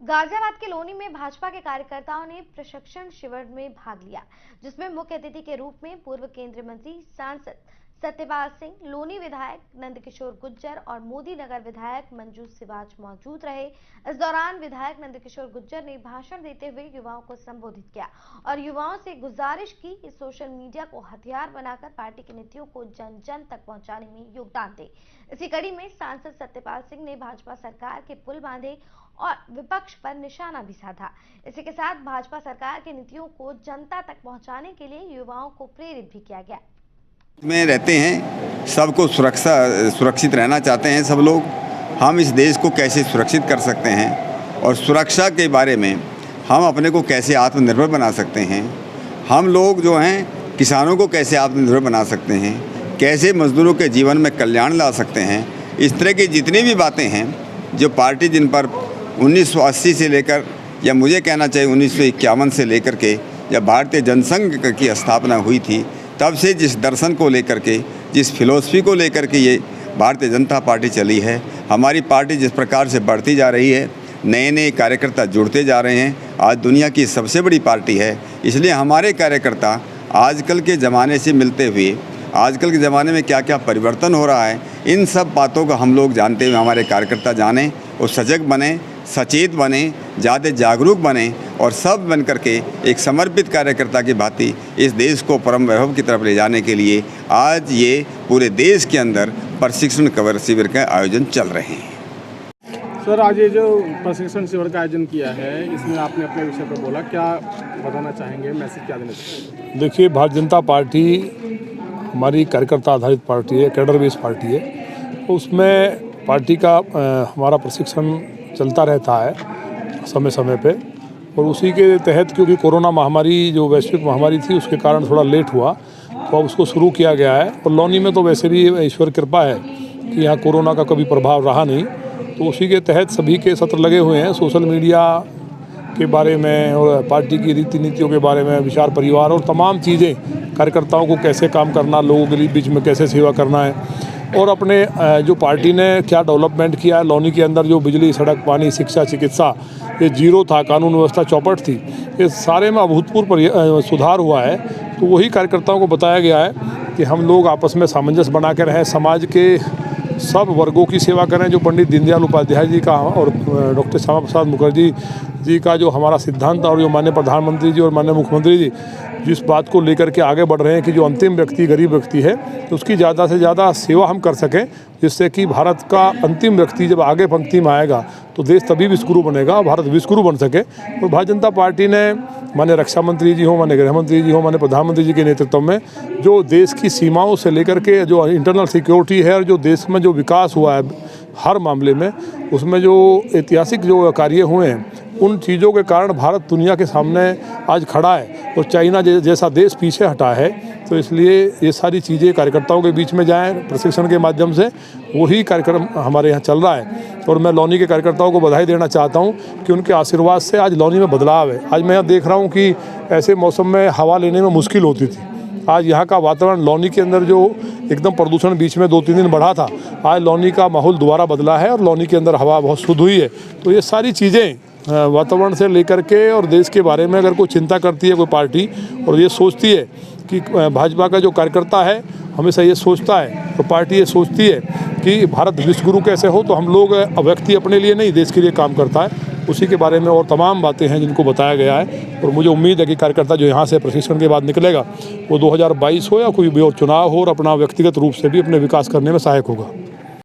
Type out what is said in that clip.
गाजियाबाद के लोनी में भाजपा के कार्यकर्ताओं ने प्रशिक्षण शिविर में भाग लिया, जिसमें मुख्य अतिथि के रूप में पूर्व केंद्रीय मंत्री सांसद सत्यपाल सिंह, लोनी विधायक नंदकिशोर गुर्जर और मोदी नगर विधायक मंजू सिवाच मौजूद रहे। इस दौरान विधायक नंदकिशोर गुर्जर ने भाषण देते हुए युवाओं को संबोधित किया और युवाओं से गुजारिश की कि सोशल मीडिया को हथियार बनाकर पार्टी की नीतियों को जन जन तक पहुंचाने में योगदान दें। इसी कड़ी में सांसद सत्यपाल सिंह ने भाजपा सरकार के पुल बांधे और विपक्ष पर निशाना भी साधा। इसी के साथ भाजपा सरकार की नीतियों को जनता तक पहुंचाने के लिए युवाओं को प्रेरित भी किया गया। में रहते हैं, सबको सुरक्षित रहना चाहते हैं सब लोग। हम इस देश को कैसे सुरक्षित कर सकते हैं और सुरक्षा के बारे में हम अपने को कैसे आत्मनिर्भर बना सकते हैं, हम लोग जो हैं किसानों को कैसे आत्मनिर्भर बना सकते हैं, कैसे मजदूरों के जीवन में कल्याण ला सकते हैं, इस तरह की जितनी भी बातें हैं जो पार्टी जिन पर 1980 से लेकर या मुझे कहना चाहिए 1951 से लेकर के जब भारतीय जनसंघ की स्थापना हुई थी तब से जिस दर्शन को लेकर के, जिस फिलॉसफी को लेकर के ये भारतीय जनता पार्टी चली है, हमारी पार्टी जिस प्रकार से बढ़ती जा रही है, नए नए कार्यकर्ता जुड़ते जा रहे हैं, आज दुनिया की सबसे बड़ी पार्टी है। इसलिए हमारे कार्यकर्ता आजकल के ज़माने से मिलते हुए, आजकल के ज़माने में क्या क्या परिवर्तन हो रहा है, इन सब बातों को हम लोग जानते हुए हमारे कार्यकर्ता जानें और सजग बने, सचेत बने, ज़्यादा जागरूक बने और सब बन करके एक समर्पित कार्यकर्ता की भांति इस देश को परम वैभव की तरफ ले जाने के लिए आज ये पूरे देश के अंदर प्रशिक्षण शिविर का आयोजन चल रहे हैं। सर, आज ये जो प्रशिक्षण शिविर का आयोजन किया है, इसमें आपने अपने विषय पर बोला, क्या बताना चाहेंगे, मैसेज क्या देना चाहेंगे? देखिए, भारतीय जनता पार्टी हमारी कार्यकर्ता आधारित पार्टी है, कैडर बेस्ड पार्टी है। उसमें पार्टी का हमारा प्रशिक्षण चलता रहता है समय समय पे, और उसी के तहत क्योंकि कोरोना महामारी जो वैश्विक महामारी थी उसके कारण थोड़ा लेट हुआ, तो अब उसको शुरू किया गया है। और लोनी में तो वैसे भी ईश्वर कृपा है कि यहाँ कोरोना का कभी प्रभाव रहा नहीं, तो उसी के तहत सभी के सत्र लगे हुए हैं। सोशल मीडिया के बारे में और पार्टी की रीति नीतियों के बारे में, विचार परिवार और तमाम चीज़ें, कार्यकर्ताओं को कैसे काम करना, लोगों के बीच में कैसे सेवा करना है, और अपने जो पार्टी ने क्या डेवलपमेंट किया है। लोनी के अंदर जो बिजली, सड़क, पानी, शिक्षा, चिकित्सा ये जीरो था, कानून व्यवस्था चौपट थी, ये सारे में अभूतपूर्व सुधार हुआ है। तो वही कार्यकर्ताओं को बताया गया है कि हम लोग आपस में सामंजस्य बना के रहें, समाज के सब वर्गों की सेवा करें। जो पंडित दीनदयाल उपाध्याय जी का और डॉक्टर श्यामा प्रसाद मुखर्जी जी का जो हमारा सिद्धांत, और जो माननीय प्रधानमंत्री जी और माननीय मुख्यमंत्री जी जिस बात को लेकर के आगे बढ़ रहे हैं कि जो अंतिम व्यक्ति गरीब व्यक्ति है, तो उसकी ज़्यादा से ज़्यादा सेवा हम कर सकें, जिससे कि भारत का अंतिम व्यक्ति जब आगे पंक्ति में आएगा तो देश तभी विश्वगुरु बनेगा, भारत विश्वगुरु बन सके। और भारतीय जनता पार्टी ने माननीय रक्षा मंत्री जी हो, माननीय गृह मंत्री जी हो, माननीय प्रधानमंत्री जी के नेतृत्व में जो देश की सीमाओं से लेकर के जो इंटरनल सिक्योरिटी है और जो देश में जो विकास हुआ है हर मामले में, उसमें जो ऐतिहासिक जो कार्य हुए हैं, उन चीज़ों के कारण भारत दुनिया के सामने आज खड़ा है और चाइना जैसा देश पीछे हटा है। तो इसलिए ये सारी चीज़ें कार्यकर्ताओं के बीच में जाएं प्रशिक्षण के माध्यम से, वही कार्यक्रम हमारे यहाँ चल रहा है। और मैं लोनी के कार्यकर्ताओं को बधाई देना चाहता हूँ कि उनके आशीर्वाद से आज लोनी में बदलाव है। आज मैं देख रहा हूँ कि ऐसे मौसम में हवा लेने में मुश्किल होती थी, आज यहाँ का वातावरण, लोनी के अंदर जो एकदम प्रदूषण बीच में 2-3 दिन बढ़ा था, आज लोनी का माहौल दोबारा बदला है और लोनी के अंदर हवा बहुत शुद्ध हुई है। तो ये सारी चीज़ें वातावरण से लेकर के और देश के बारे में अगर कोई चिंता करती है कोई पार्टी और ये सोचती है कि भाजपा का जो कार्यकर्ता है हमेशा ये सोचता है, तो पार्टी ये सोचती है कि भारत विश्वगुरु कैसे हो, तो हम लोग व्यक्ति अपने लिए नहीं देश के लिए काम करता है, उसी के बारे में और तमाम बातें हैं जिनको बताया गया है। और मुझे उम्मीद है कि कार्यकर्ता जो यहाँ से प्रशिक्षण के बाद निकलेगा वो 2022 हो या कोई भी और चुनाव हो और अपना व्यक्तिगत रूप से भी अपने विकास करने में सहायक होगा।